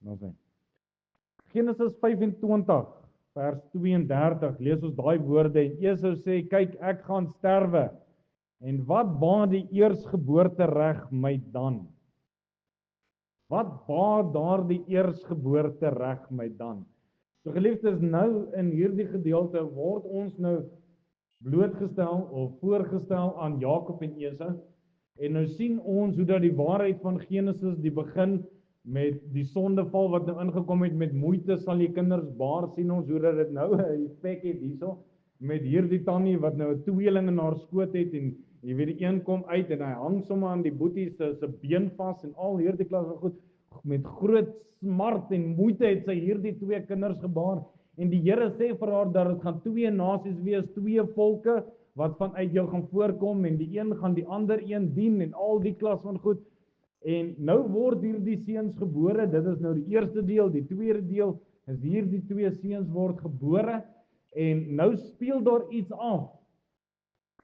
Nou sien. Genesis 25 vers 32 lees ons daai woorde en Esau sê kyk ek gaan sterwe en wat baat die eersgeboortereg my dan? Wat baat daardie eersgeboortereg my dan? So geliefdes, nou in hierdie gedeelte word ons nou blootgestel of voorgestel aan Jakob en Esau. En nou sien ons hoe dat die waarheid van Genesis, die begin met die sondeval wat nou ingekom het, met moeite sal jy kinders baar, sien ons hoe dat dit nou 'n effek het hierso, met hierdie tannie wat nou 'n tweeling in haar skoot het, en jy weet die een kom uit, en hy hang sommer aan die boetie se been vas, en al hierdie klas van goed, met groot smart en moeite het sy hierdie twee kinders gebaar, en die Here sê vir haar dat dit gaan twee nasies wees, twee volke, wat vanuit jou gaan voorkom, en die een gaan die ander een dien, en al die klas van goed. En nou word hierdie seuns gebore, dit is nou die eerste deel, die tweede deel is hierdie twee seuns word gebore, en nou speel daar iets af,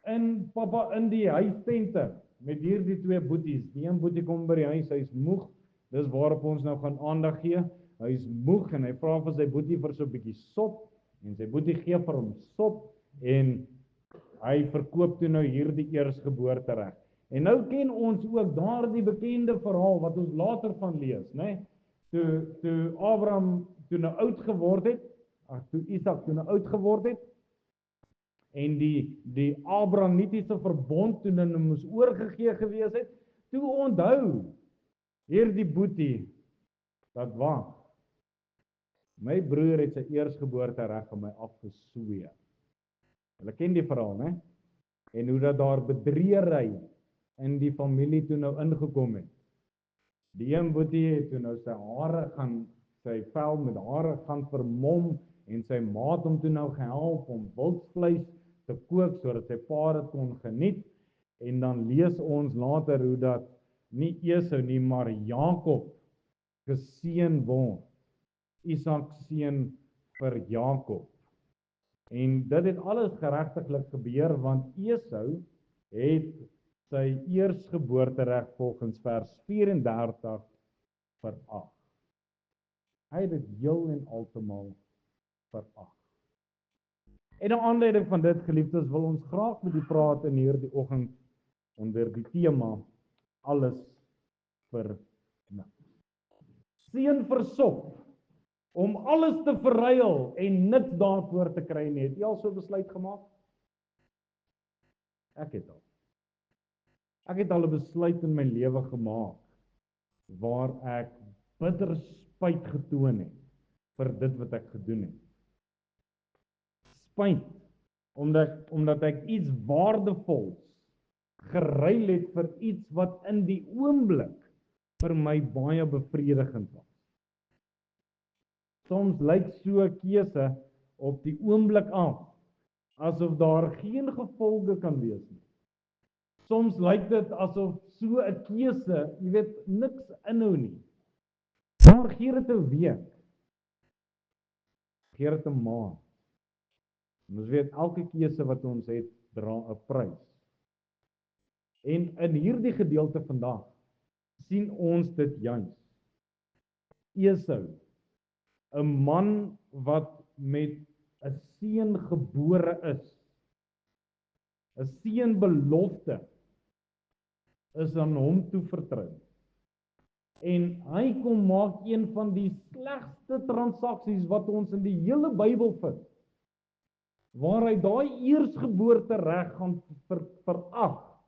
in die huistente, met hierdie twee boeties. Die een boetie kom by die huis, hy is moeg, dis waarop ons nou gaan aandag gee, hy is moeg, en hy vra vir sy boetie vir so 'n bietjie sop, en sy boetie gee vir hom sop, en hy verkoop toe nou hierdie eersgeboortereg. En nou ken ons ook daardie bekende verhaal wat ons later van lees, né? Toe Abraham toe nou oud geword het, toe Isak toe nou oud geword het, en die Abrahamitiese verbond toe nou moes oorgegee gewees het, toe onthou hierdie boetie dat wag. My broer het sy eersgeboortereg van my afgesweer. Hulle ken die verhaal, né? En hoe dat daar bedreery in die familie toe nou ingekom het. Die een boetie het toe nou sy vel met hare gaan vermom, en sy maat hom toe nou gehelp om wildsvleis te kook, sodat sy pa dit kon geniet. En dan lees ons later hoe dat nie Esau nie, maar Jakob geseën word. Isak seën vir Jakob. En dit het alles geregtiglik gebeur, want Esau het sy eersgeboortereg volgens vers 34 verag. Hy het dit heel en altemal verag. En na aanleiding van dit, geliefdes, wil ons graag met u praat in hierdie oggend onder die tema alles vir niks. Seun versop om alles te verruil en niks daarvoor te kry nie. Het jy al so besluit gemaak? Ek het al. Ek het al 'n besluit in my lewe gemaak waar ek bitter spyt getoon het vir dit wat ek gedoen het. Spyt omdat ek iets waardevols geruil het vir iets wat in die oomblik vir my baie bevredigend was. Soms lyk so 'n keuse op die oomblik af asof daar geen gevolge kan wees nie. Soms lyk dit asof so 'n keuse, jy weet, niks inhou nie. Maar gee dit 'n week. Gee dit 'n maand. Ons weet elke keuse wat ons het, dra 'n prys. En in hierdie gedeelte vandag sien ons dit juis. Esau, 'n man wat met 'n seun gebore is, 'n seunbelofte is aan hom toevertrou. En hy kom maak een van die slegste transaksies wat ons in die hele Bybel vind, waar hy daai eersgeboortereg gaan verag,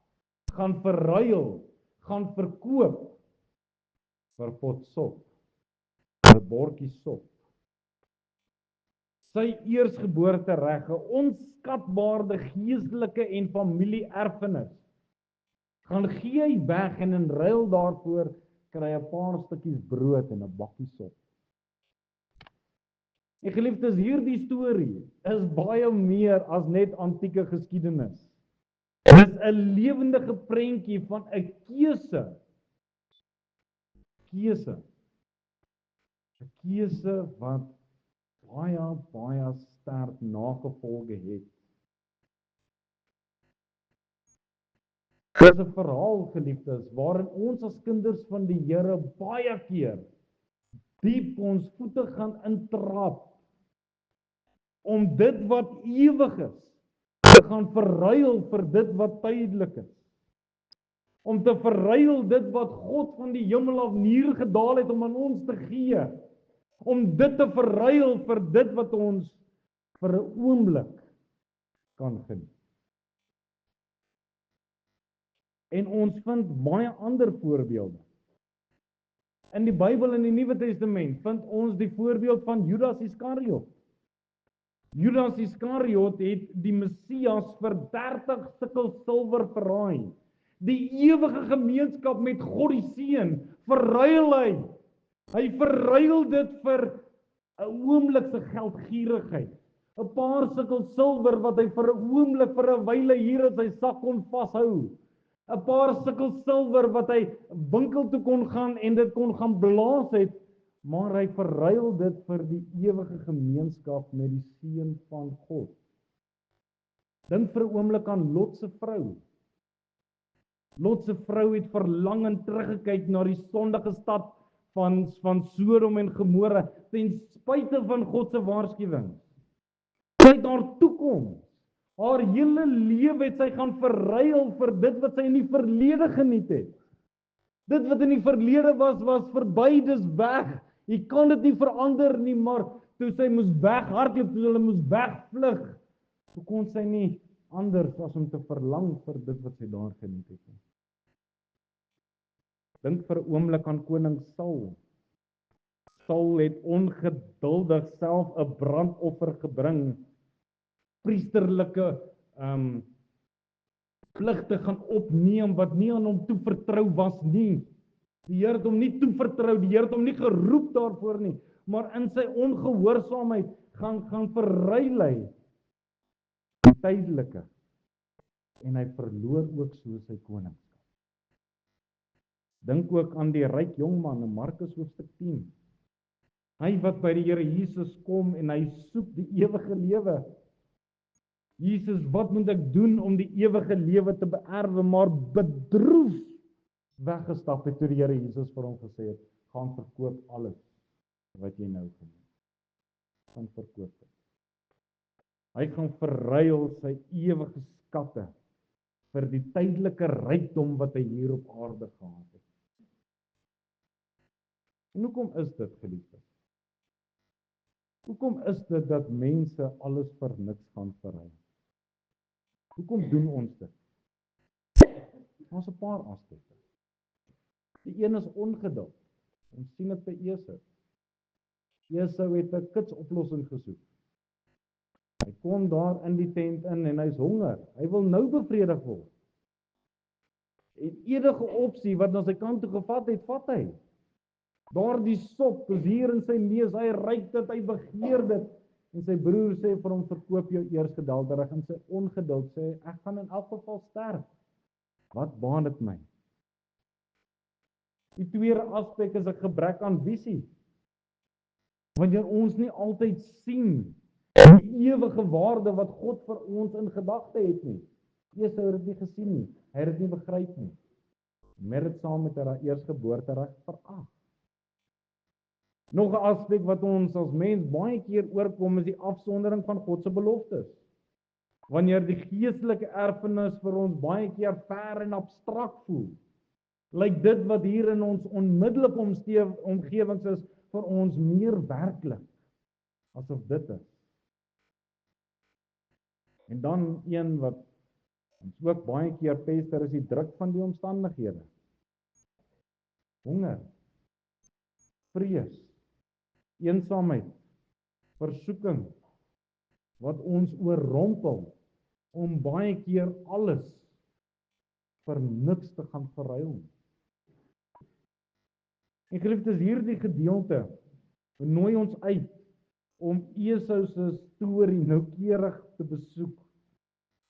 gaan verruil, gaan verkoop vir pot sop, vir 'n bordjie sop. Sy eersgeboortereg, 'n onskatbare geestelike en familie-erfenis, gaan gee hy weg en in ruil daarvoor kry 'n paar stukkies brood en 'n bakkie sop. En geliefdes, hierdie storie is baie meer as net antieke geskiedenis. Dit is 'n lewendige prentjie van 'n keuse. 'n keuse wat baie sterk nagevolge het. Dit is 'n verhaal, geliefdes, waarin ons as kinders van die Here baie keer diep ons voete gaan intrap, om dit wat ewig is, te gaan verruil vir dit wat tydelik is. Om te verruil dit wat God van die hemel af neergedaal het om aan ons te gee. Om dit te verruil vir dit wat ons vir 'n oomblik kan geniet. En ons vind baie ander voorbeelde. In die Bybel in die Nuwe Testament vind ons die voorbeeld van Judas Iskariot. Judas Iskariot het die Messias vir 30 stukkel silwer verraai. Die ewige gemeenskap met God die Seun verruil hy. Hy verruil dit vir 'n oomblikse geldgierigheid. 'n Paar stukkel silwer wat hy vir 'n oomblik, vir 'n wyle hier in sy sak kon vashou. 'n Paar stukkel silwer wat hy winkel toe kon gaan en dit kon gaan blaas het, maar hy verruil dit vir die ewige gemeenskap met die Seun van God. Dink vir 'n oomblik aan Lot se vrou. Lot se vrou het verlangend teruggekyk na die sondige stad van Sodom en Gomorra, ten spyte van God se waarskuwing. Sy het haar toekoms, haar hele lewe het sy gaan verruil vir dit wat sy in die verlede geniet het. Dit wat in die verlede was verby, dis weg. Jy kan dit nie verander nie, maar toe sy moes weghardloop, toe hulle moes wegvlug, toe kon sy nie anders as om te verlang vir dit wat sy daar geniet het nie. Dink vir 'n oomblik aan koning Saul. Saul het ongeduldig self 'n brandoffer gebring, priesterlike pligte gaan opneem wat nie aan hom toevertrou was nie. Die Here het hom nie toevertrou, die Here het hom nie geroep daarvoor nie, maar in sy ongehoorsaamheid gaan verruil hy die tydelike en hy verloor ook so sy koningskap. Dink ook aan die ryk jongman in Markus hoofstuk 10. Hy wat by die Here Jesus kom en hy soek die ewige lewe. Jesus, wat moet ek doen om die ewige lewe te beerwe, maar bedroef weggestap het toe die Here Jesus vir hom gesê het, gaan verkoop alles wat jy nou geniet. Gaan verkoop dit. Hy gaan verruil sy ewige skatte vir die tydelike rykdom wat hy hier op aarde gehad het. En hoekom is dit, geliefdes? Hoekom is dit dat mense alles vir niks gaan verruil? Hoekom doen ons dit? Ons 'n paar aspekte. Die een is ongeduld. Ons sien dit by Esau. Esau het 'n kitsoplossing gesoek. Hy kom daar in die tent in en hy's honger. Hy wil nou bevredig word. En enige opsie wat na sy kant toe gevat het, vat hy. Daardie sop is hier in sy neus, hy ruik dit, hy begeer dit. En sy broer sê vir hom, verkoop jou eers geduldig. En sy ongeduld sê, ek gaan in elk geval sterf. Wat baan dit my? Die tweede aspek is 'n gebrek aan visie. Wanneer ons nie altyd sien die ewige waarde wat God vir ons in gedagte het nie. Esau het dit nie gesien nie, hy het dit nie begryp nie. Met dit saam met haar eersgeboortereg verag. Nog 'n aspek wat ons as mens baie keer oorkom is die afsondering van God se beloftes. Wanneer die geestelike erfenis vir ons baie keer ver en abstrakt voel, lyk dit wat hier in ons onmiddellike omgewings is vir ons meer werklik asof dit is. En dan een wat ons ook baie keer pester is die druk van die omstandighede. Honger, vrees, eensaamheid, versoeking wat ons oorrompel om baie keer alles vir niks te gaan verruil. En geliefdes, hierdie gedeelte nooi ons uit om Esau se storie noukeurig te besoek,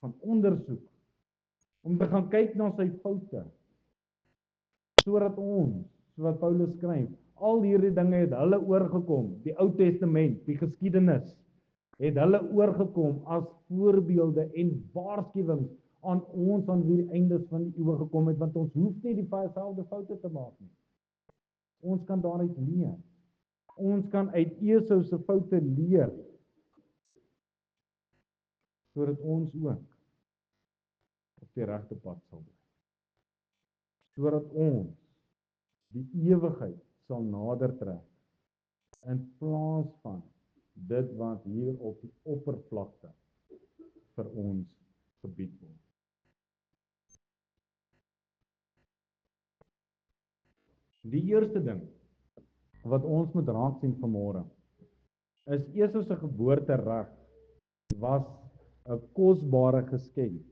gaan ondersoek, om te gaan kyk na sy foute, sodat ons, soos Paulus skryf, al hierdie dinge het hulle oorgekom, die Ou Testament, die geskiedenis, het hulle oorgekom as voorbeelde en waarskuwings aan ons aan wie die eindes van die eeue gekom het, want ons hoef nie dieselfde foute te maak nie. Ons kan daaruit leer. Ons kan uit Esau se foute leer, sodat ons ook op die regte pad sal bly. Sodat ons die ewigheid sal nader trek, in plaas van dit wat hier op die oppervlakte vir ons gebied word. Die eerste ding wat ons moet raak sien vanmôre, is Esau se geboortereg was 'n kosbare geskenk.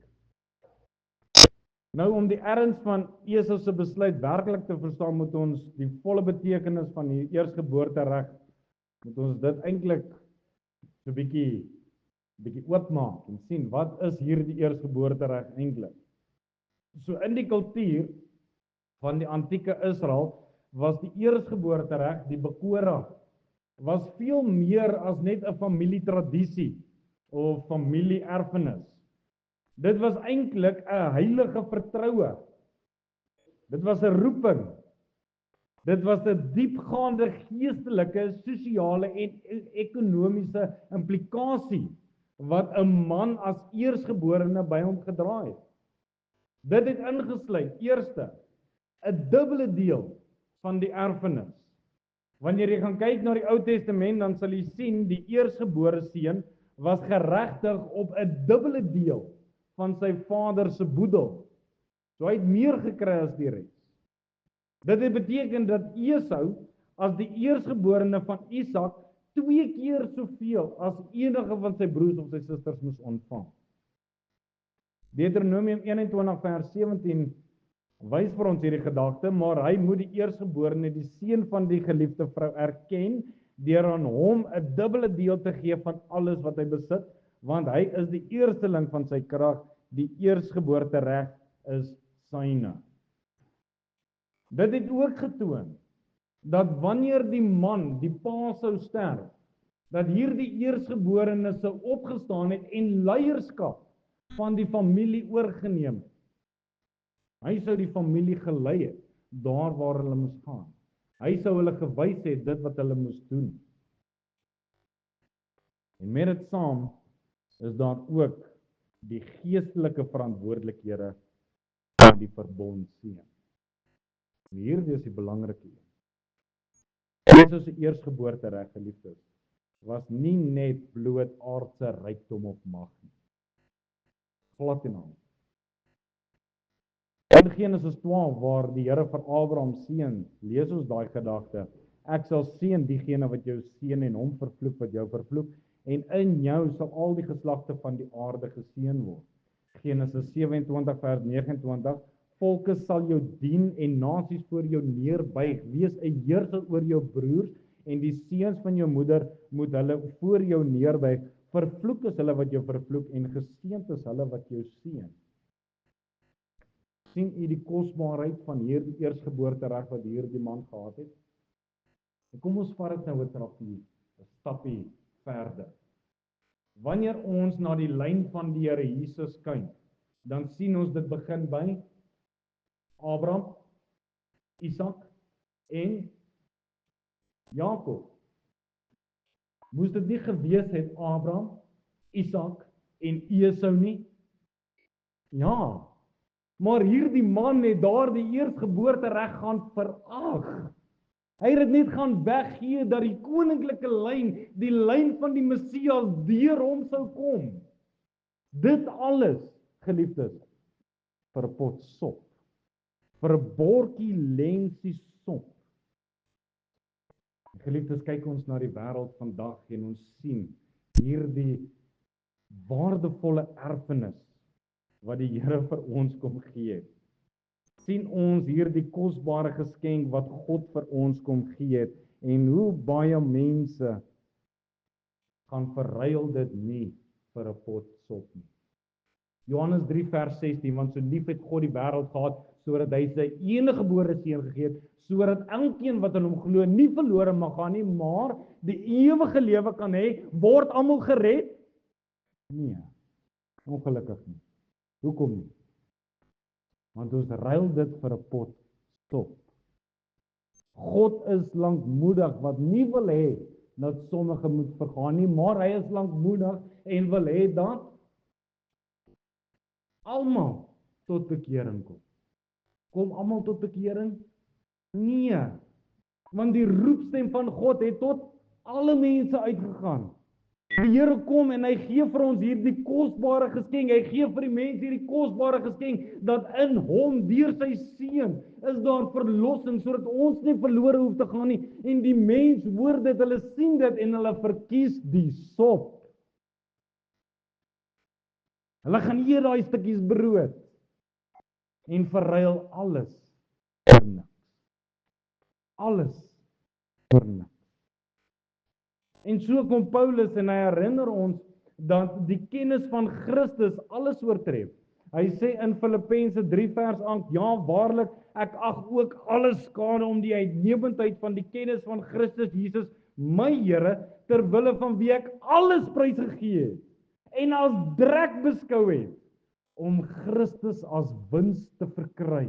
Nou om die erns van Esau se besluit werklik te verstaan, moet ons die volle betekenis van die eersgeboortereg, moet ons dit eintlik so 'n bietjie oopmaak en sien, wat is hierdie eersgeboortereg eintlik? So in die kultuur van die antieke Israel was die eersgeboortereg, die bekora, was veel meer as net 'n familietradisie of familieerfenis. Dit was eintlik 'n heilige vertroue. Dit was 'n roeping. Dit was 'n diepgaande geestelike, sosiale en ekonomiese implikasie wat 'n man as eersgeborene by hom gedra het. Dit het ingesluit, eerste, 'n dubbele deel van die erfenis. Wanneer jy gaan kyk na die Ou Testament, dan sal jy sien die eersgebore seun was geregtig op 'n dubbele deel van sy vader se boedel. So hy het meer gekry as die res. Dit het beteken dat Esau as die eersgeborene van Isak 2 keer soveel as enige van sy broers of sy susters moes ontvang. Deuteronomium 21 vers 17 wys vir ons hierdie gedagte, maar hy moet die eersgeborene, die seun van die geliefde vrou, erken deur aan hom 'n dubbele deel te gee van alles wat hy besit, want hy is die eersteling van sy krag, die eersgeboortereg is syne. Dit het ook getoon dat wanneer die man, die pa sou sterf, dat hierdie eersgeborene sou opgestaan het en leierskap van die familie oorgeneem het. Hy sou die familie gelei het, daar waar hulle moes gaan. Hy sou hulle gewys het dit wat hulle moes doen. En met dit saam is daar ook die geestelike verantwoordelikhede van die verbondseun. En hierdie is die belangrike een. Esau se eersgeboortereg, geliefdes, was nie net bloot aardse rykdom of mag nie. Glad en al. In Genesis 12 waar die Here vir Abraham seën, lees ons daai gedagte: ek sal seën diegene wat jou seën en hom vervloek wat jou vervloek, en in jou sal al die geslagte van die aarde geseën word. Genesis 27 vers 29: volke sal jou dien en nasies voor jou neerbuig, wees 'n heerser oor jou broers, en die seuns van jou moeder moet hulle voor jou neerbuig. Vervloek is hulle wat jou vervloek en geseënd is hulle wat jou seën. Sien u die kosbaarheid van hierdie eersgeboortereg wat hierdie man gehad het? En kom ons vat dit nou 'n stappie verder. Wanneer ons na die lyn van die Here Jesus kyk, dan sien ons dit begin by Abraham, Isak en Jakob. Moes dit nie gewees het Abraham, Isak en Esau nie? Ja, maar hierdie man het daardie eersgeboortereg gaan verag. Hy het dit net gaan weggee dat die koninklike lyn, die lyn van die Messias deur hom sou kom. Dit alles, geliefdes, vir 'n pot sop, vir 'n bordjie lensie sop. Geliefdes, kyk ons na die wêreld vandag en ons sien hierdie waardevolle erfenis wat die Here vir ons kom gee het. Sien ons hierdie kosbare geskenk wat God vir ons kom gee het, en hoe baie mense gaan verruil dit nie vir 'n pot sop nie. Johannes 3 vers 16, want so lief het God die wêreld gehad, sodat hy sy eniggebore seun gegee het, sodat elkeen wat in hom glo nie verlore mag gaan nie, maar die ewige lewe kan hê. Word almal gered? Nee, ongelukkig nie. Hoekom nie? Want ons ruil dit vir 'n pot sop. God is lankmoedig wat nie wil hê dat sommige moet vergaan nie, maar hy is lankmoedig en wil hê dat almal tot bekering kom. Kom almal tot bekering? Nee, want die roepstem van God het tot alle mense uitgegaan. Die Here kom en hy gee vir ons hierdie kosbare geskenk. Hy gee vir die mense hierdie kosbare geskenk dat in hom deur sy seun is daar verlossing sodat ons nie verlore hoef te gaan nie. En die mens hoor dit, hulle sien dit en hulle verkies die sop. Hulle gaan eet daai stukkies brood en verruil alles vir niks. Alles vir niks. En so kom Paulus en hy herinner ons dat die kennis van Christus alles oortref. Hy sê in Filippense 3 vers 8, ja waarlik, ek ag ook alles skade om die uitnemendheid van die kennis van Christus Jesus, my Here, ter wille van wie ek alles prys gegee het, en as drek beskou het, om Christus as wins te verkry.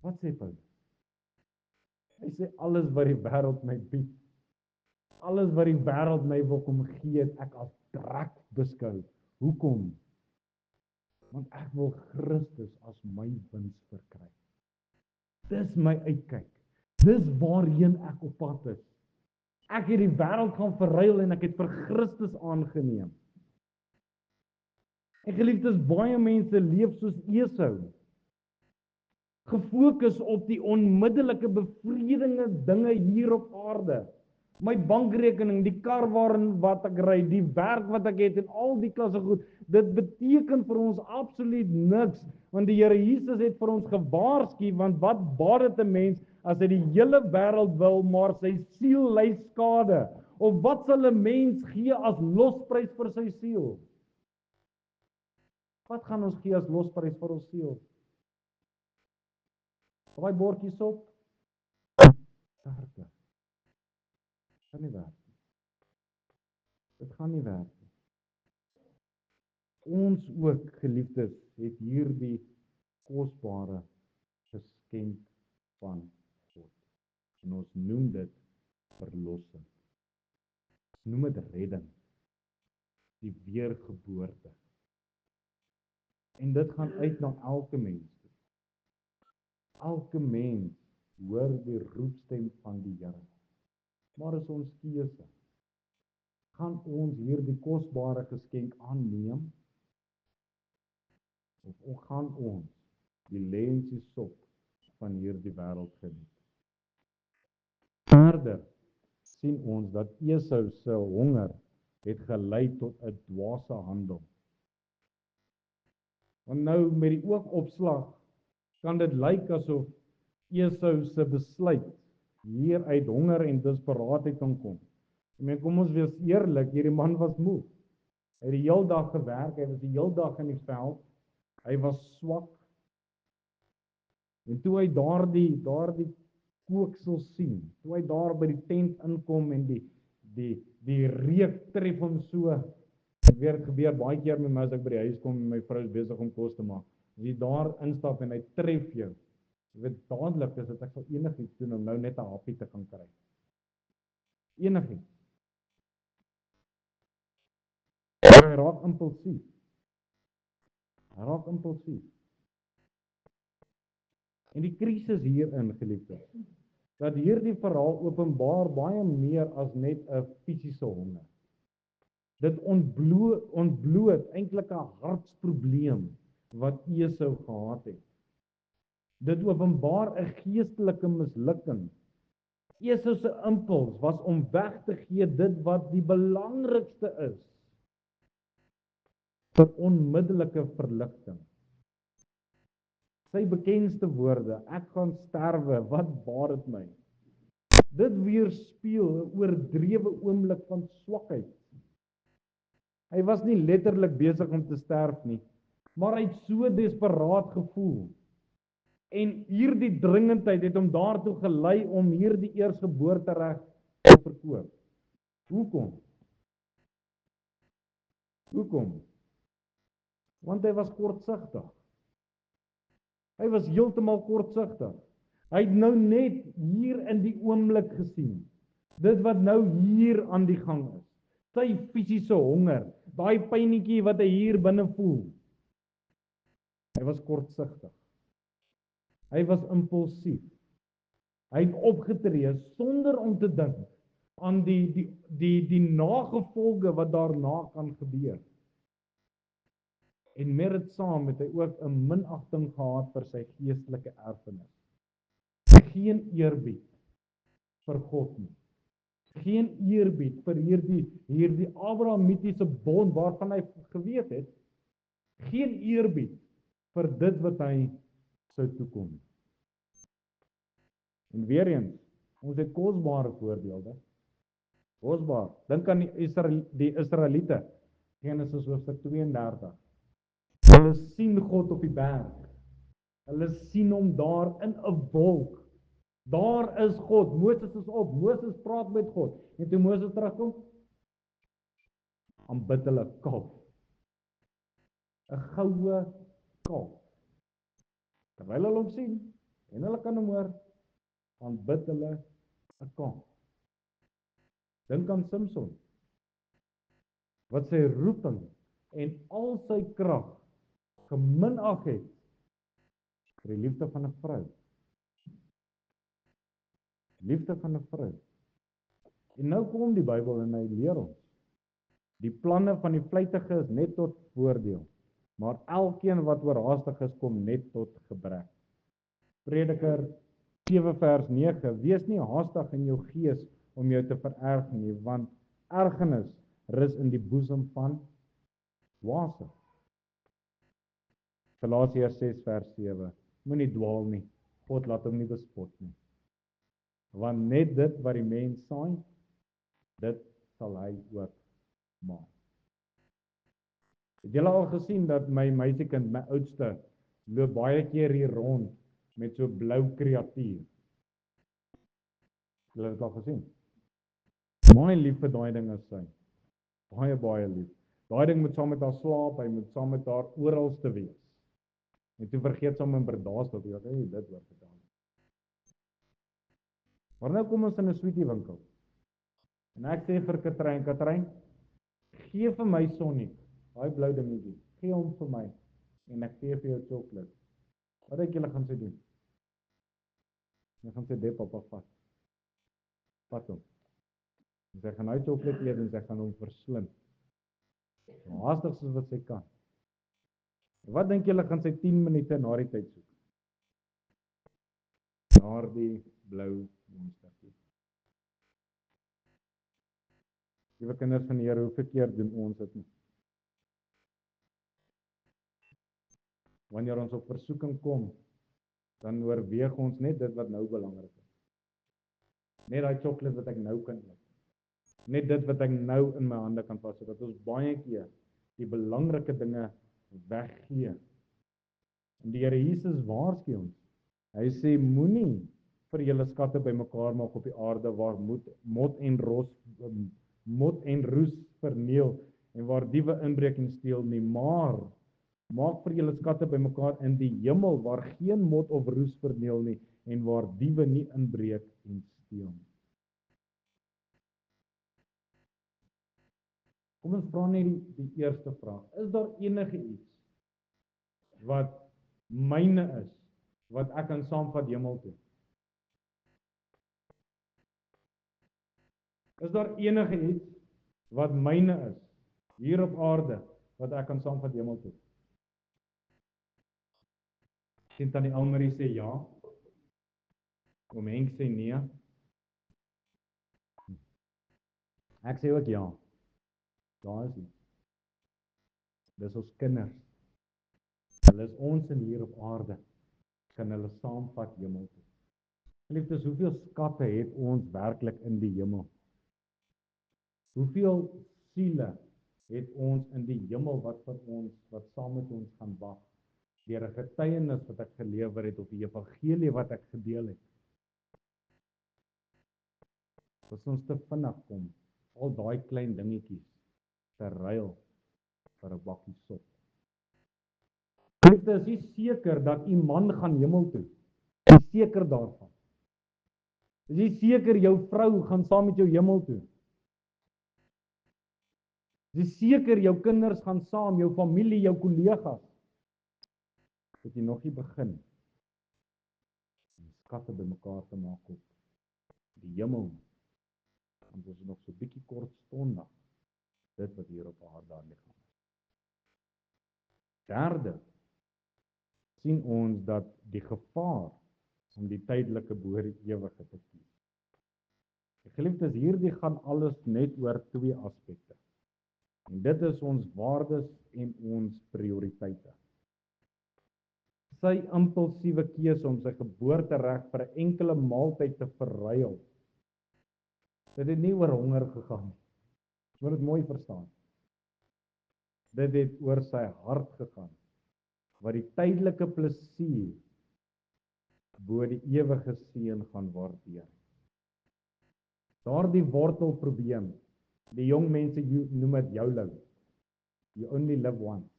Wat sê Paulus? Hy sê alles wat die wêreld my bied, alles wat die wêreld my wil kom gee, ek as drek beskou. Hoekom? Want ek wil Christus as my wins verkry. Dis my uitkyk. Dis waarheen ek op pad is. Ek het die wêreld gaan verruil en ek het vir Christus aangeneem. En geliefdes, baie mense leef soos Esau, gefokus op die onmiddellike bevredigende dinge hier op aarde. My bankrekening, die kar waarin wat ek ry, die werk wat ek het en al die klasse goed, dit beteken vir ons absoluut niks, want die Here Jesus het vir ons gewaarsku, want wat baat dit 'n mens as hy die hele wêreld wil, maar sy siel ly skade? Of wat sal 'n mens gee as losprys vir sy siel? Wat gaan ons gee as losprys vir ons siel? Daai bordjie sop? Sterker. Gaan nie werk nie. Dit gaan nie werk nie. Ons ook, geliefdes, het hierdie kosbare geskenk van God. En ons noem dit verlossing. Ons noem dit redding. Die weergeboorte. En dit gaan uit na elke mens. Elke mens hoor die roepstem van die Here. Maar is ons keuse. Gaan ons hierdie kosbare geskenk aanneem? Of gaan ons die lensie sop van hierdie wêreld geniet? Verder sien ons dat Esau se honger het gelei tot 'n dwaase handel. Want nou met die oogopslag kan dit lyk asof Esau se besluit hier uit honger en desperaatheid kan kom. Kom ons wees eerlik, hierdie man was moeg. Hy het die hele dag gewerk, hy was die hele dag in die veld, hy was swak. En toe hy daardie kooksel sien, toe hy daar by die tent inkom en die reuk tref hom so. Dit weer gebeur baie keer met my as ek by die huis kom en my vrou is besig om kos te maak. As jy daar instap en hy tref jou, jy weet dadelik is dit ek sal enigiets doen om nou net 'n happie te kan kry. Enigiets. Hy raak impulsief. Hy raak impulsief. En die krisis hierin, geliefdes, dat hierdie verhaal openbaar baie meer as net 'n fisiese honger. Dit ontbloot eintlik 'n hartsprobleem wat Esau gehad het. Dit openbaar 'n geestelike mislukking. Esau se impuls was om weg te gee dit wat die belangrikste is vir onmiddellike verligting. Sy bekendste woorde, ek gaan sterwe, wat baat dit my? Dit weerspieël 'n oordrewe oomblik van swakheid. Hy was nie letterlik besig om te sterf nie, maar hy het so desperaat gevoel. En hierdie dringendheid het hom daartoe gelei om hierdie eersgeboortereg te verkoop. Hoekom? Want hy was kortsigtig. Hy was heeltemal kortsigtig. Hy het nou net hier in die oomblik gesien. Dit wat nou hier aan die gang is. Sy fisiese honger, daai pynnetjie wat hy hier binne voel. Hy was kortsigtig. Hy was impulsief. Hy het opgetree sonder om te dink aan die nagevolge wat daarna kan gebeur. En met dit saam het hy ook 'n minagting gehad vir sy geestelike erfenis. Geen eerbied vir God nie. Geen eerbied vir hierdie Abrahamitiese bond waarvan hy geweet het. Geen eerbied vir dit wat hy sou toekom. En weer eens, ons het kosbare voorbeelde. Kosbaar. Dink aan die Israeliete. Genesis hoofstuk 32. Hulle sien God op die berg. Hulle sien hom daar in 'n wolk. Daar is God. Moses is op. Moses praat met God. En toe Moses terugkom, aanbid hulle 'n kalf. 'n goue kalf. Terwyl hulle hom sien en hulle kan hom hoor, aanbid hulle 'n kalf. Dink aan Samson, wat sy roeping en al sy krag geminag het vir die liefde van 'n vrou. Liefde van 'n vrou. En nou kom die Bybel en hy leer ons. Die planne van die vlytige is net tot voordeel, maar elkeen wat oorhaastig is, kom net tot gebrek. Prediker 7 vers 9, wees nie haastig in jou gees om jou te vererg nie, want ergernis rus in die boesem van dwaase. Galasiërs 6 vers 7, moenie dwaal nie, God laat hom nie bespot nie. Want net dit wat die mens saai, dit sal hy ook maak. Het julle al gesien dat my meisiekind, my oudste, loop baie keer hier rond met so blou kreatuur? Julle het dit al gesien? Baie lief vir daai ding is sy. Baie lief. Daai ding moet saam met haar slaap, hy moet saam met haar oralste wees. En toe vergeet sy om in verdaas tot, dit word gedaan. Maar nou kom ons in 'n sweetie winkel. En ek sê vir Katrein, gee vir my Sonic, daai blou dingetjie, gee hom vir my, en ek gee vir jou chocolate. Wat dink julle gaan sy doen? Sy gaan sê, pappa, vat hom. En sy gaan hy chocolate eet en sy gaan hom verslind. So haastig soos wat sy kan. Wat dink julle gaan sy 10 minute na die tyd soek? Daardie blou monstertjie. Liewe kinders van die Here, hoeveel keer doen ons dit nie? Wanneer ons op versoeking kom, dan oorweeg ons net dit wat nou belangrik is. Net daai chocolate wat ek nou kan eet. Net dit wat ek nou in my hande kan vas, sodat ons baie keer die belangrike dinge weggee. En die Here Jesus waarsku ons. Hy sê, moenie vir julle skatte bymekaar maak op die aarde waar mot en roes verniel en waar diewe inbreek en steel nie, maar maak vir julle skatte bymekaar in die hemel waar geen mot of roes verniel nie en waar diewe nie inbreek en steel nie. Kom ons vra net die eerste vraag. Is daar enige iets wat myne is, wat ek kan saamvat hemel toe? Is daar enige iets wat myne is, hier op aarde, wat ek kan saamvat hemel toe? Sien Tannie Almarie sê ja. Oom Henk sê nee. Ek sê ook ja. Daar is nie. Dis ons kinders. Hulle is ons in hier op aarde. Kan hulle saamvat hemel toe. Geliefdes, hoeveel skatte het ons werklik in die hemel? Hoeveel siele het ons in die hemel wat vir ons, wat saam met ons gaan wag? Deur 'n getuienis wat ek gelewer het, of die evangelie wat ek gedeel het. As ons te vinnig kom, al daai klein dingetjies te ruil vir 'n bakkie sop. Dit is nie seker dat u man gaan hemel toe. seker daarvan? Is jy seker jou vrou gaan saam met jou hemel toe? Is jy seker jou kinders gaan saam, jou familie, jou kollegas? Dat jy nog nie begin om skatte bymekaar te maak op die hemel. Want ons is nog so bietjie kortstondig dit wat hier op aarde aan die gang is. Derde, sien ons dat die gevaar om die tydelike bo die ewige te kies. Geliefdes, hierdie gaan alles net oor twee aspekte. En dit is ons waardes en ons prioriteite. Sy impulsiewe keuse om sy geboortereg vir 'n enkele maaltyd te verruil. Dit het nie oor honger gegaan nie. Jy moet dit mooi verstaan. Dit het oor sy hart gegaan, wat die tydelike plesier bo die ewige seën gaan waardeer. Daardie wortelprobleem, die jong mense noem dit YOLO. You only live once.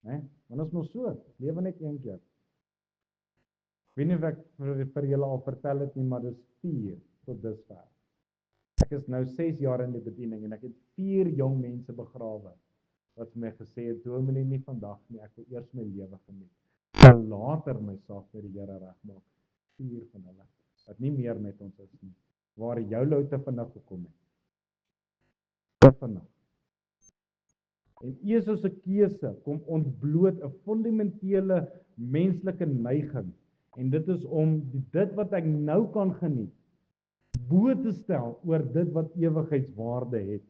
Want ons mos so, lewe net een keer. Ek weet nie of ek vir julle al vertel het nie, maar dis 4 tot dusver. Ek is nou 6 jaar in die bediening en ek het 4 jong mense begrawe wat vir my gesê het, dominee nie vandag nie, ek wil eers my lewe geniet. En later my saak met die Here regmaak. 4 van hulle, wat nie meer met ons is nie, waar YOLO te vinnig gekom het. Te vinnig. En Esau se keuse kom ontbloot 'n fundamentele menslike neiging, en dit is om dit wat ek nou kan geniet, bo te stel oor dit wat ewigheidswaarde het.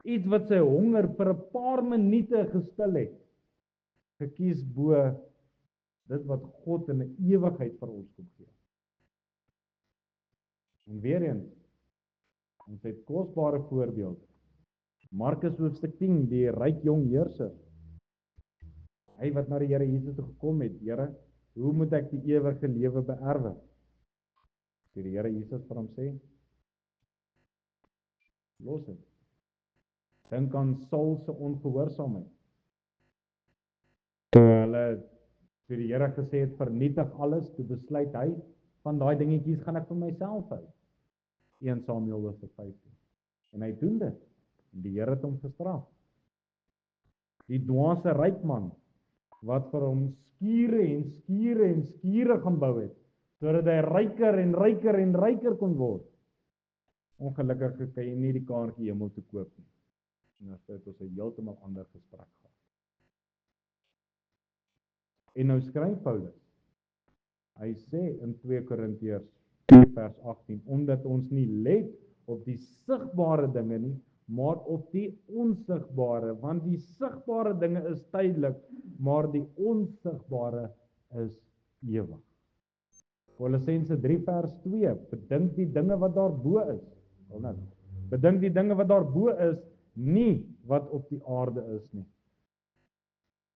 Iets wat sy honger vir 'n paar minute gestil het, gekies bo dit wat God in 'n ewigheid vir ons kom gee. En weer eens, ons het kosbare voorbeelde. Markus hoofstuk 10, die ryk jong heerser. Hy wat na die Here Jesus toe gekom het, Here, hoe moet ek die ewige lewe beerwe? Die Here Jesus vir hom sê, los dit. Dink aan Saul se ongehoorsaamheid. Toe die Here gesê het, vernietig alles, toe besluit hy, van daai dingetjies gaan ek vir myself hou. 1 Samuel hoofstuk 15. En hy doen dit. En die Here het hom gestraf. Die dwaase ryk man, wat vir hom skure en skure en skure gaan bou het, sodat hy ryker en ryker en ryker kon word. Ongelukkig kan jy nie die kaartjie hemel te koop nie. En dan het ons 'n heeltemal ander gesprek gehad. En nou skryf Paulus. Hy sê in 2 Korintiërs 2 vers 18, omdat ons nie let op die sigbare dinge nie, maar op die onsigbare, want die sigbare dinge is tydelik, maar die onsigbare is ewig. Kolossense 3 vers 2, bedink die dinge wat daarbo is. Bedink die dinge wat daarbo is, nie wat op die aarde is nie.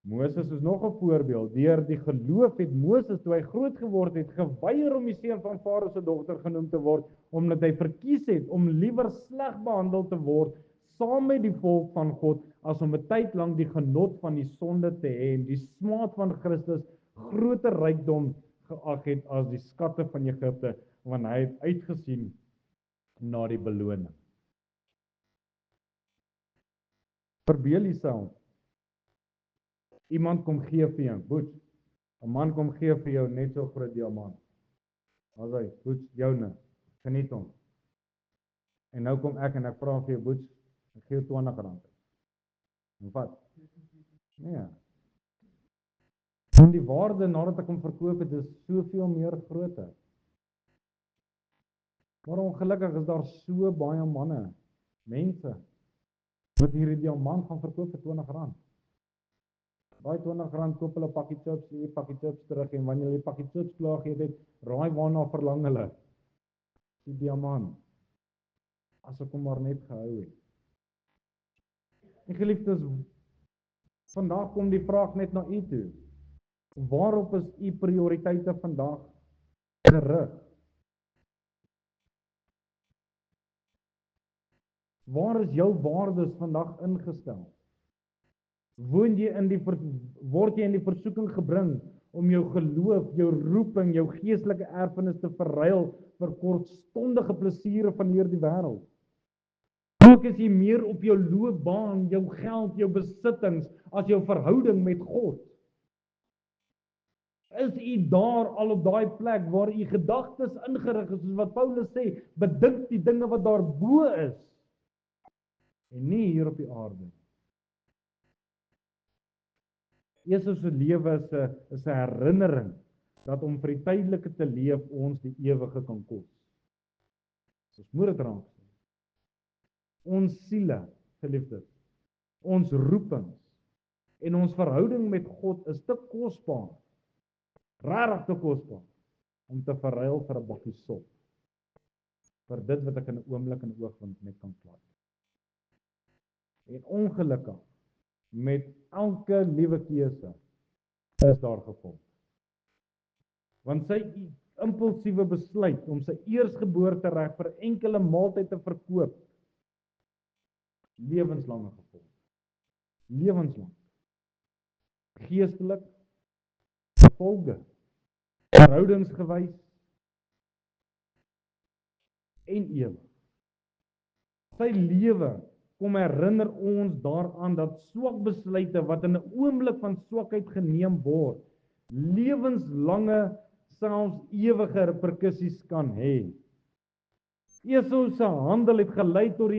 Moses is nog 'n voorbeeld. Deur die geloof het Moses, toe hy groot geword het, geweier om die seun van Farao se dogter genoem te word, omdat hy verkies het om liewer sleg behandel te word saam met die volk van God, as om 'n tyd lank die genot van die sonde te hê en die smaad van Christus groter rykdom geag het as die skatte van Egipte, want hy het uitgesien na die beloning. Verbeel jouself. Iemand kom gee vir jou, boets, 'n man kom gee vir jou net so groot diamant. Alraai, boets, joune, geniet hom. En nou kom ek en ek vra vir jou, boets, ek gee jou R20. En wat? Nee. En die waarde nadat ek hom verkoop het, is soveel meer groter. Maar ongelukkig is daar so baie manne, mense, wat hierdie diamant gaan verkoop vir R20. Daai R20 koop hulle 'n pakkie chips, die pakkie chips terug, en wanneer hulle die pakkie chips klaar gegee het, raai waarna verlang hulle? Die diamant. As ek hom maar net gehou het. En geliefdes, vandag kom die vraag net na u toe. Waarop is u prioriteite vandag gerig? Waar is jou waardes vandag ingestel? Word jy in die versoeking gebring om jou geloof, jou roeping, jou geestelike erfenis te verruil vir kortstondige plesiere van hierdie wêreld. Fokus jy meer op jou loopbaan, jou geld, jou besittings, as jou verhouding met God? Is u daar al op daai plek waar u gedagtes ingerig is, soos wat Paulus sê, bedink die dinge wat daarbo is, en nie hier op die aarde? Jesus se lewe is 'n herinnering dat om vir die tydelike te leef ons die ewige kan kos. Ons moet dit raak sien. Ons siele, geliefdes, ons roepings en ons verhouding met God is te kosbaar, regtig te kosbaar, om te verruil vir 'n bakkie sop, vir dit wat ek in 'n oomblik in 'n oogwink net kan klaar. En ongelukkig, met elke liewe keuse, is daar gevolg. Want sy impulsiewe besluit om sy eersgeboortereg vir enkele maaltyd te verkoop, lewenslange gevolg. Lewenslang. Geestelik, gevolge, verhoudingsgewys, en ewig. Sy lewe kom herinner ons daaraan dat swak besluite wat in 'n oomblik van swakheid geneem word, lewenslange, selfs ewige reperkusies kan hê. Esau se handel het gelei tot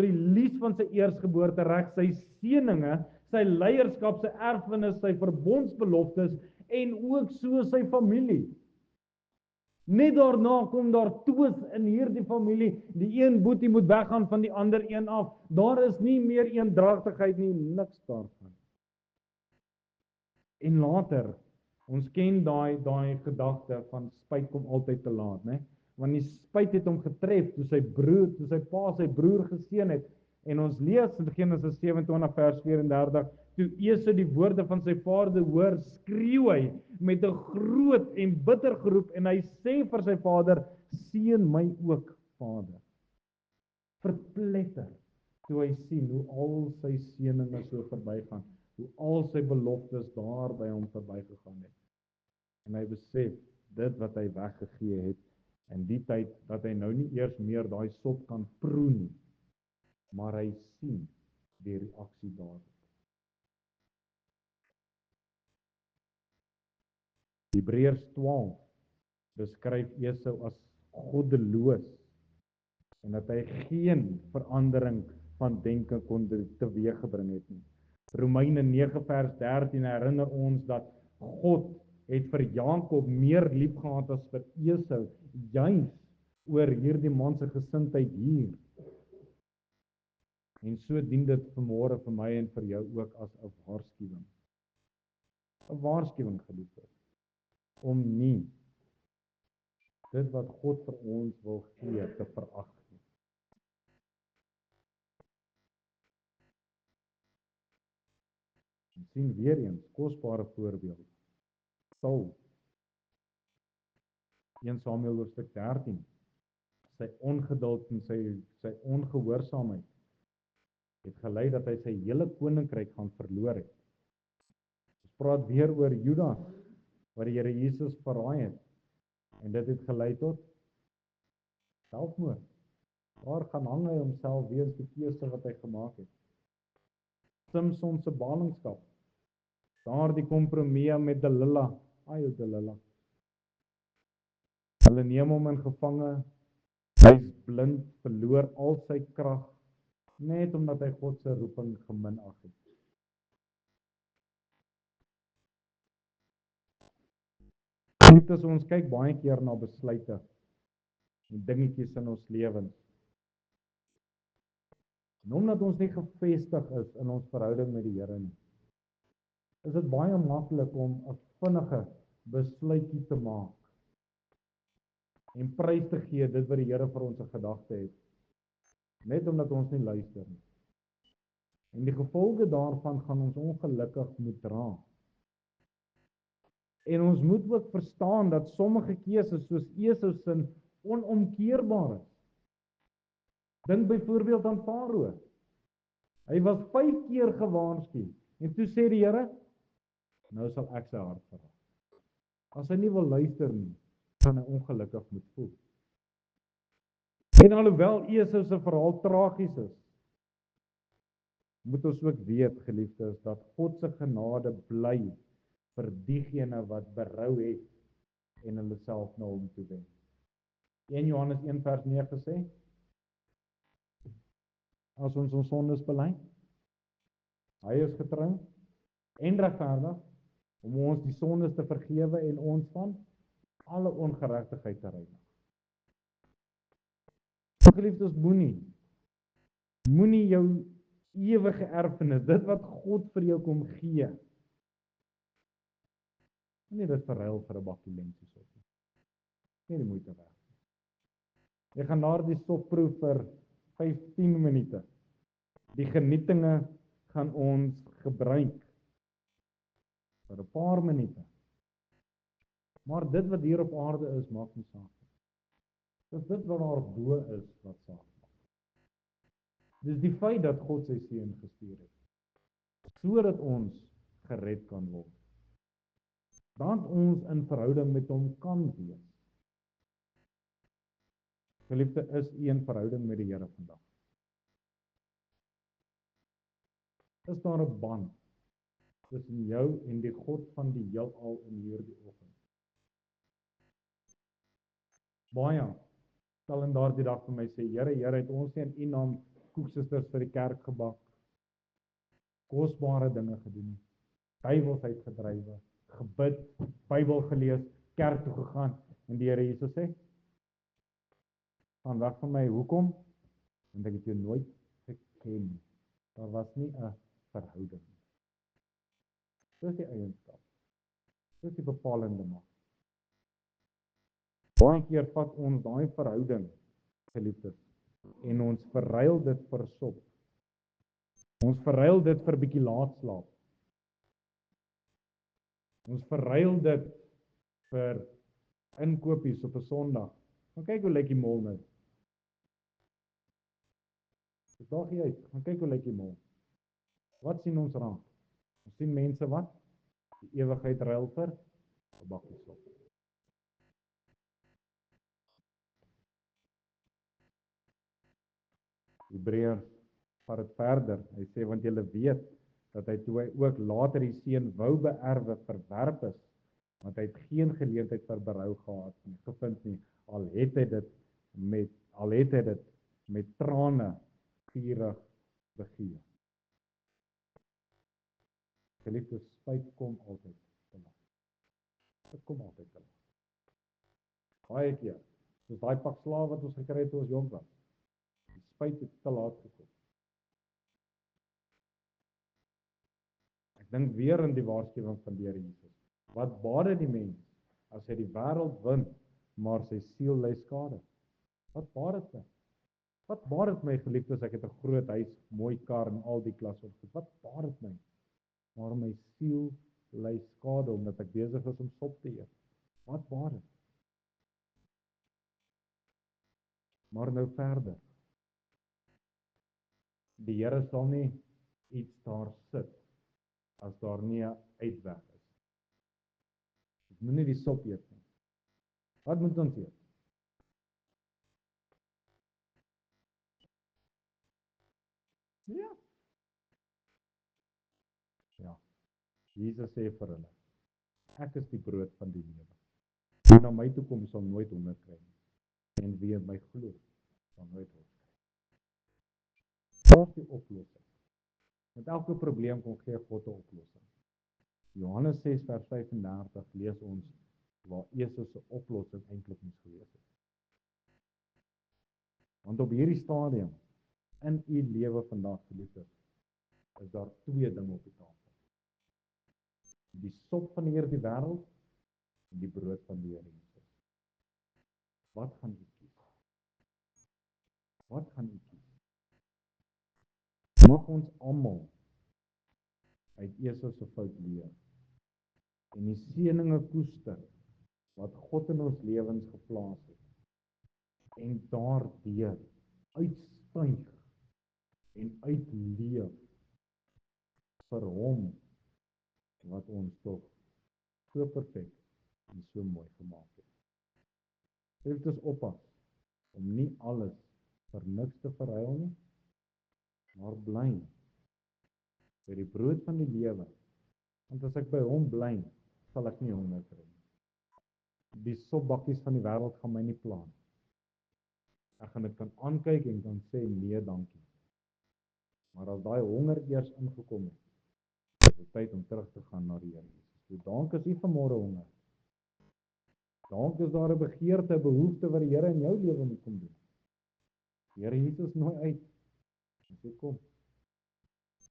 die lies van sy eersgeboortereg, sy seëninge, sy leierskap, sy erfenis, sy verbondsbeloftes en ook so sy familie. Net daarna kom daar twis in hierdie familie. Die een boetie moet weggaan van die ander een af. Daar is nie meer eendragtigheid nie, niks daarvan. En later, ons ken daai gedagte van spyt kom altyd te laat, né? Want die spyt het hom getref toe sy pa sy broer geseën het. En ons lees in Genesis 27 vers 34, toe Esau die woorde van sy vader hoor, skreeu hy met 'n groot en bitter geroep en hy sê vir sy vader, seën my ook, vader. Verpletter toe hy sien hoe al sy seëninge so verbygaan, hoe al sy beloftes daar by hom verbygegaan het. En hy besef dit wat hy weggegee het in die tyd dat hy nou nie eers meer daai sop kan proe nie, maar hy sien die reaksie daarop. Hebreërs 12 beskryf Esau as goddeloos en dat hy geen verandering van denke kon teweeggebring het nie. Romeine 9 vers 13 herinner ons dat God het vir Jakob meer lief gehad as vir Esau, juis oor hierdie man se gesindheid hier. En so dien dit vanmôre vir my en vir jou ook as 'n waarskuwing. 'n Waarskuwing, geliefdes, om nie dit wat God vir ons wil gee te verag nie. Ons sien weer eens kosbare voorbeeld. Saul, 1 Samuel hoofstuk 13, sy ongeduld en sy ongehoorsaamheid het gelei dat hy sy hele koninkryk gaan verloor het. Ons praat weer oor Judas, wat die Here Jesus verraai het. En dit het gelei tot selfmoord. Daar gaan hang hy homself weens die keuse wat hy gemaak het. Samson se ballingskap. Daar die kompromie met Delila. Delila. Hulle neem hom in gevange. Hy's blind, verloor al sy krag, net omdat hy God se roeping geminag het. Dit is ons kyk baie keer na besluite en dingetjies in ons lewens. En omdat ons nie gefestig is in ons verhouding met die Here nie, is dit baie maklik om 'n vinnige besluitjie te maak en prys te gee dit wat die Here vir ons 'n gedagte het, net omdat ons nie luister nie. En die gevolge daarvan gaan ons ongelukkig moet dra. En ons moet ook verstaan dat sommige keuses soos Esau se onomkeerbaar is. Dink byvoorbeeld aan Farao. Hy was 5 keer gewaarsku en toe sê die Here, nou sal ek sy hart verraai. As hy nie wil luister nie, gaan hy ongelukkig moet voel. En alhoewel Esau se verhaal tragies is, moet ons ook weet, geliefdes, dat God se genade bly vir diegene wat berou het en hulle self na hom toe wend. 1 Johannes 1 vers 9 sê, as ons sondes bely, hy is getrou en regverdig om ons die sondes te vergewe en ons van alle ongeregtigheid te reinig. Geliefdes, moenie jou ewige erfenis, dit wat God vir jou kom gee, moenie dit verruil vir 'n bakkie lentsies op nie. Nie die moeite werd. Jy gaan daardie sop proe vir 15 minute. Die genietinge gaan ons gebruik vir 'n paar minute. Maar dit wat hier op aarde is, maak nie saak. Dis dit wat daar bo is wat saak maak. Dis die feit dat God sy seun gestuur het, sodat ons gered kan word. Dat ons in verhouding met hom kan wees. Geliefde, is u in verhouding met die Here vandag? Is daar 'n band tussen jou en die God van die heelal in hierdie oggend? Baie sal in daardie dag vir my sê, Here, het ons nie in u naam koeksisters vir die kerk gebak, kosbare dinge gedoen nie, duiwels uitgedrywe, gebid, Bybel gelees, kerk toe gegaan, en die Here Jesus sê, gaan weg van my, hoekom? Want ek het jou nooit geken nie. Daar was nie 'n verhouding nie. Dis die eienskap. Dis die bepalende mag. Baie keer vat ons daai verhouding, geliefdes, en ons verruil dit vir sop. Ons verruil dit vir bietjie laat slaap. Ons verruil dit vir inkopies op 'n Sondag. Gaan kyk hoe lyk die mall nou. Dis daag jy uit. Gaan kyk hoe lyk die mall. Wat sien ons raak? Ons sien mense wat die ewigheid ruil vir 'n bakkie sop. Hebreërs vat dit verder. Hy sê, want julle weet dat hy toe hy ook later die seun wou beerwe verwerp is, want hy het geen geleentheid vir berou gehad nie, gevind nie, al het hy dit met trane vurig begeer. Geliefdes, spyt kom altyd te laat. Dit kom altyd te laat. Baie keer, soos daai pak slaag wat ons gekry het toe ons jonk was. Die spyt het te laat gekom. Ek dink weer in die waarskuwing van die Here Jesus. Wat baat dit die mens as hy die wêreld wen, maar sy siel ly skade? Wat baat dit my? Wat baat dit my, geliefdes, ek het 'n groot huis, mooi kar en al die klas opgesit. Wat baat dit my? Maar my siel ly skade omdat ek besig is om sop te eet. Wat baat dit? Maar nou verder. Die Here sal nie iets daar sit as daar nie 'n uitweg is. Ek moet nie die sop eet nie. Wat moet ons eet? Ja. Ja. Jesus sê vir hulle, ek is die brood van die lewe. Wie na my toe kom sal nooit honger kry nie. En wie in my glo, sal nooit honger kry. Daar's die oplossing. Met elke probleem kom gee God 'n oplossing. Johannes 6 vers 35 lees ons waar Jesus se oplossing eintlik moes gewees het. Want op hierdie stadium in u lewe vandag, geliefdes, is daar twee dinge op die tafel. Die sop van hierdie wêreld en die brood van die Here Jesus. Wat gaan u kies? Wat gaan u kies? Mag ons almal uit Esau se fout leer en die seëninge koester wat God in ons lewens geplaas het en daardeur uitstyg en uitleef vir hom wat ons tog so perfek en so mooi gemaak het. Dit is oppas om nie alles vir niks te verruil nie, maar bly by die brood van die lewe. Want as ek by hom bly, sal ek nie honger kry nie. Die sopbakkies van die wêreld gaan my nie pla nie. Ek gaan dit kan aankyk en kan sê nee, dankie. Maar as daai honger eers ingekom het, is dit tyd om terug te gaan na die Here Jesus. So dank as jy vanmôre honger. Dank is daar 'n begeerte, 'n behoefte wat die Here in jou lewe moet kom doen. Die Here Jesus nooi uit. Hy sê kom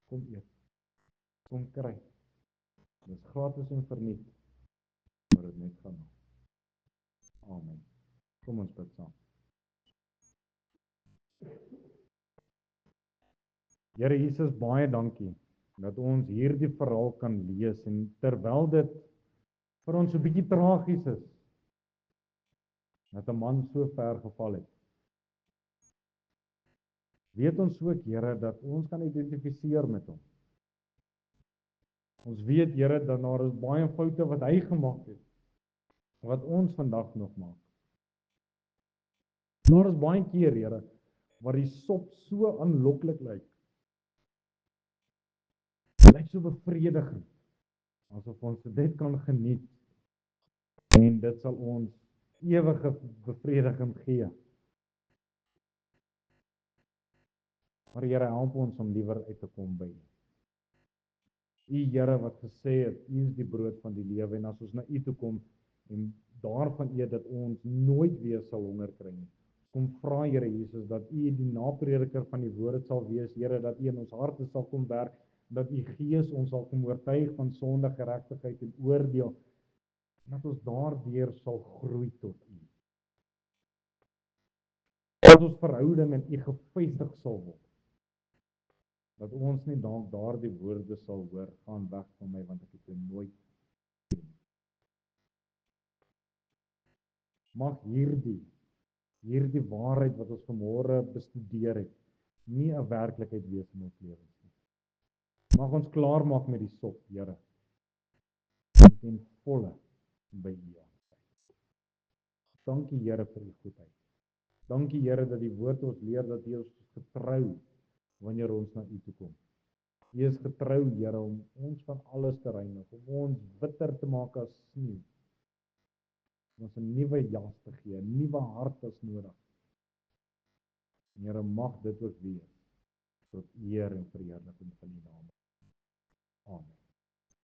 eet, kom kry. Dis gratis en verniet, maar dit net gaan. Amen. Kom ons bid saam. Here Jesus, baie dankie dat ons hierdie verhaal kan lees en terwyl dit vir ons 'n bietjie tragies is, dat 'n man so ver geval het. Weet ons ook, Here, dat ons kan identifiseer met hom. Ons weet, Here, dat daar is baie foute wat hy gemaak het, wat ons vandag nog maak. Daar is baie keer, Here, waar die sop so aanloklik lyk. Lyk so bevredigend, asof ons dit kan geniet, en dit sal ons ewige bevrediging gee. Maar Here, help ons om liewer uit te kom by U. U, Here, wat gesê het, U is die brood van die lewe, en as ons na U toe kom, en daarvan eet, dat ons nooit weer sal honger kry nie. Kom vra, Here Jesus, dat U die naprediker van die woord sal wees, Here, dat U in ons harte sal kom werk, dat U Gees ons sal kom oortuig van sonde, geregtigheid en oordeel, en dat ons daardeur sal groei tot U. Dat ons verhouding in U gefestig sal word. Dat ons nie dalk daardie woorde sal hoor, gaan weg van my, want ek het U nooit ken. Mag hierdie waarheid wat ons vanmôre bestudeer het, nie 'n werklikheid wees in ons lewens nie. Mag ons klaar maak met die sop, Here, ten volle by U. Dankie, Here, vir U goedheid. Dankie, Here, dat die woord ons leer dat U ons getrou wanneer ons na U toe kom. U is getrou, Here, om ons van alles te reinig, om ons witter te maak as sneeu, om ons 'n nuwe jas te gee, 'n nuwe hart as nodig. En Here, mag dit ook wees tot eer en verheerliking van U naam. Amen.